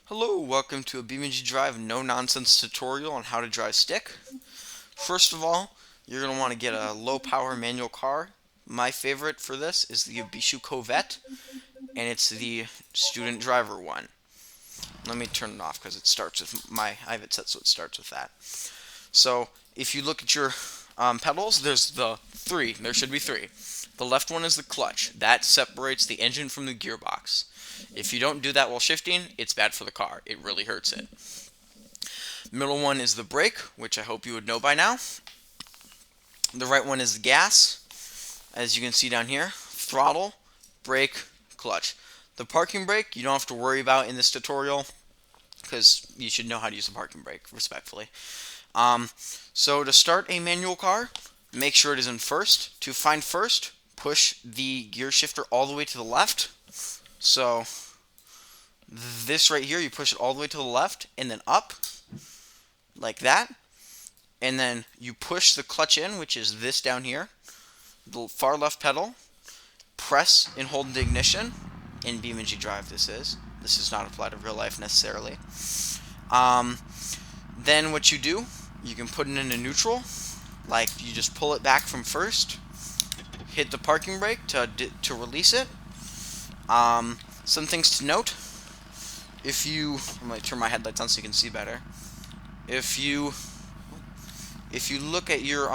Hello, welcome to a BeamNG.Drive no-nonsense tutorial on how to drive stick. First of all, you're going to want to get a low-power manual car. My favorite for this is the Ibishu Covette, and it's the student driver one. Let me turn it off because it starts with I have it set so it starts with that. So, if you look at your pedals, there's there should be three. The left one is the clutch. That separates the engine from the gearbox. If you don't do that while shifting, it's bad for the car. It really hurts it. Middle one is the brake, which I hope you would know by now. The right one is the gas, as you can see down here. Throttle, brake, clutch. The parking brake you don't have to worry about in this tutorial because you should know how to use the parking brake, respectfully. So to start a manual car, make sure it is in first. To find first, push the gear shifter all the way to the left. So this right here, you push it all the way to the left and then up, like that. And then you push the clutch in, which is this down here, the far left pedal. Press and hold the ignition. In BeamNG.Drive this is. This does not apply to real life necessarily. Then what you do, you can put it into neutral. Like you just pull it back from first. Hit the parking brake to release it. Some things to note. I'm going to turn my headlights on so you can see better. If you look at your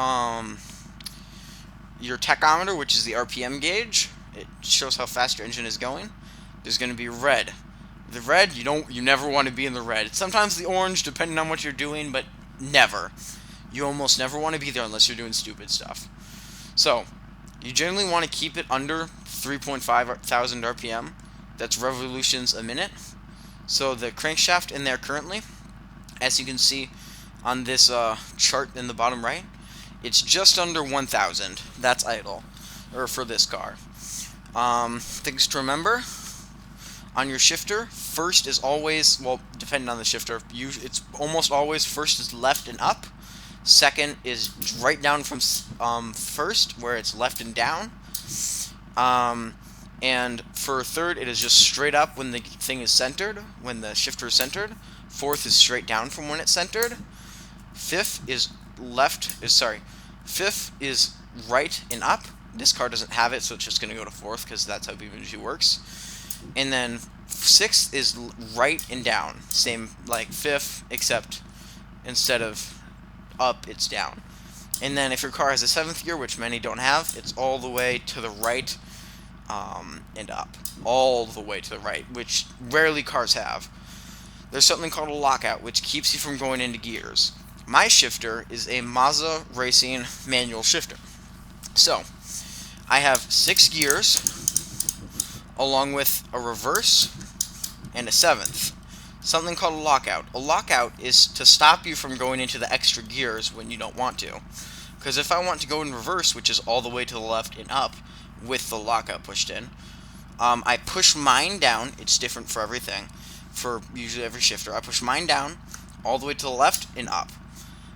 tachometer, which is the RPM gauge, it shows how fast your engine is going. There's going to be red. The red, you never want to be in the red. It's sometimes the orange, depending on what you're doing, but never. You almost never want to be there unless you're doing stupid stuff. So, you generally want to keep it under 3.5 thousand RPM. That's revolutions a minute. So the crankshaft in there currently, as you can see on this chart in the bottom right, it's just under 1,000. That's idle, or for this car. Things to remember. On your shifter, first is always, well, depending on the shifter, it's almost always first is left and up. Second is right down from first, where it's left and down. And for third, it is just straight up when the thing is centered, when the shifter is centered. Fourth is straight down from when it's centered. Fifth is right and up. This car doesn't have it, so it's just going to go to fourth because that's how BeamNG works. And then sixth is right and down. Same like fifth, except instead of up, it's down. And then if your car has a seventh gear, which many don't have, it's all the way to the right and up. All the way to the right, which rarely cars have. There's something called a lockout, which keeps you from going into gears. My shifter is a Mazda Racing manual shifter. So, I have 6 gears, along with a reverse and a seventh. Something called a lockout. A lockout is to stop you from going into the extra gears when you don't want to. Because if I want to go in reverse, which is all the way to the left and up, with the lockout pushed in, I push mine down. It's different for everything. For usually every shifter, I push mine down all the way to the left and up.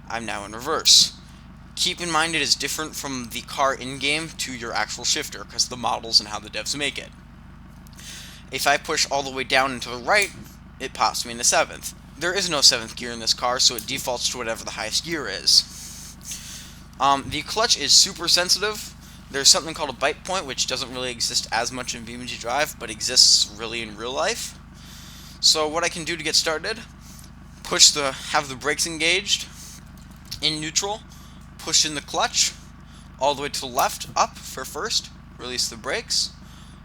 I'm now in reverse. Keep in mind it is different from the car in-game to your actual shifter because of the models and how the devs make it. If I push all the way down and to the right, it pops me in the seventh. There is no seventh gear in this car, so it defaults to whatever the highest gear is. The clutch is super sensitive. There's something called a bite point, which doesn't really exist as much in BeamNG.Drive, but exists really in real life. So what I can do to get started, have the brakes engaged, in neutral, push in the clutch, all the way to the left, up for first, release the brakes,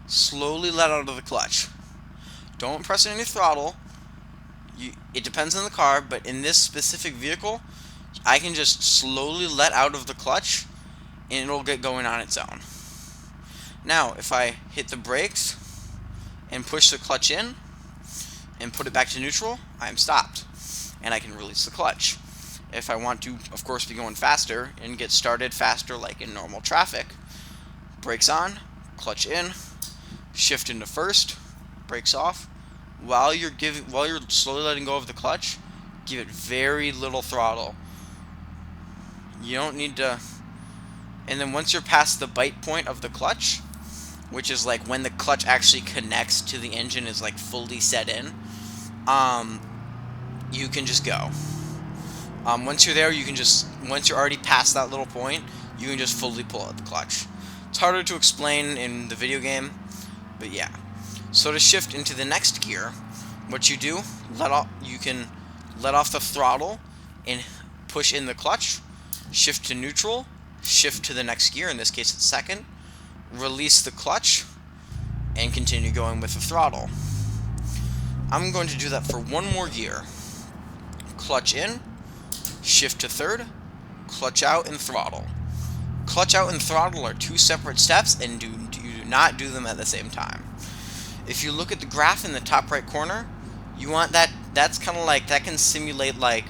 slowly let out of the clutch. Don't press any throttle. It depends on the car, but in this specific vehicle, I can just slowly let out of the clutch, and it'll get going on its own. Now, if I hit the brakes and push the clutch in and put it back to neutral, I am stopped, and I can release the clutch. If I want to, of course, be going faster and get started faster like in normal traffic, brakes on, clutch in, shift into first, brakes off. While you're slowly letting go of the clutch, give it very little throttle. You don't need to. And then once you're past the bite point of the clutch, which is like when the clutch actually connects to the engine, is like fully set in, you can just go. Once you're there, you can just, once you're already past that little point, you can just fully pull out the clutch. It's harder to explain in the video game, but yeah. So to shift into the next gear, what you do, you can let off the throttle and push in the clutch, shift to neutral, shift to the next gear, in this case it's second, release the clutch, and continue going with the throttle. I'm going to do that for one more gear. Clutch in, shift to third, clutch out, and throttle. Clutch out and throttle are two separate steps, and you do not do them at the same time. If you look at the graph in the top right corner, you want that's kind of like, that can simulate like,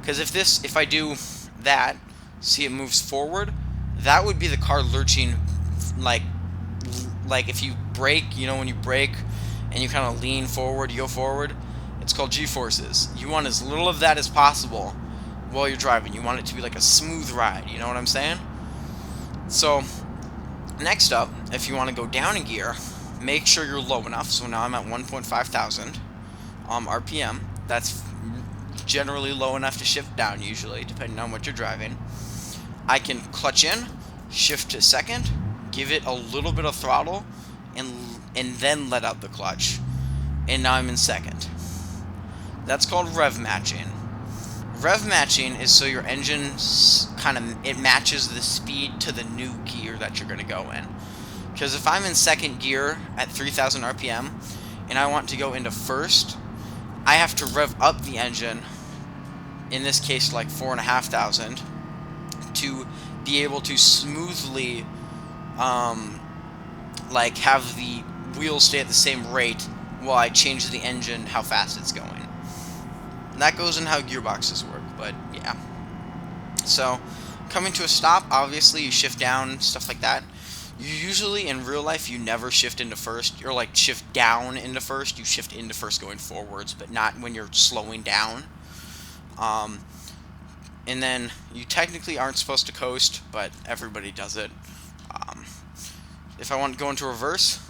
because if I do that, see it moves forward, that would be the car lurching, like if you brake, you know, when you brake and you kind of lean forward, you go forward, it's called G-forces. You want as little of that as possible while you're driving. You want it to be like a smooth ride, you know what I'm saying? So next up, if you want to go down a gear, make sure you're low enough. So now I'm at 1,500 RPM. That's generally low enough to shift down, usually, depending on what you're driving. I can clutch in, shift to second, give it a little bit of throttle, and then let out the clutch. And now I'm in second. That's called rev matching. Rev matching is so your engine it matches the speed to the new gear that you're going to go in. Because if I'm in second gear at 3,000 RPM and I want to go into first, I have to rev up the engine, in this case like 4,500, to be able to smoothly like have the wheels stay at the same rate while I change the engine how fast it's going. And that goes in how gearboxes work, but yeah. So coming to a stop, obviously you shift down, stuff like that. You usually, in real life, you never shift into first. You're like shift down into first. You shift into first going forwards, but not when you're slowing down. And then you technically aren't supposed to coast, but everybody does it. If I want to go into reverse,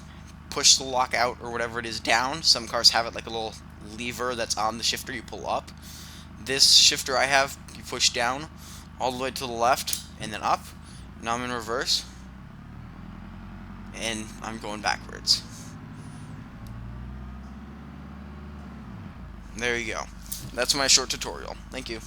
push the lock out or whatever it is down. Some cars have it like a little lever that's on the shifter you pull up. This shifter I have, you push down all the way to the left and then up. Now I'm in reverse. And I'm going backwards. There you go. That's my short tutorial. Thank you.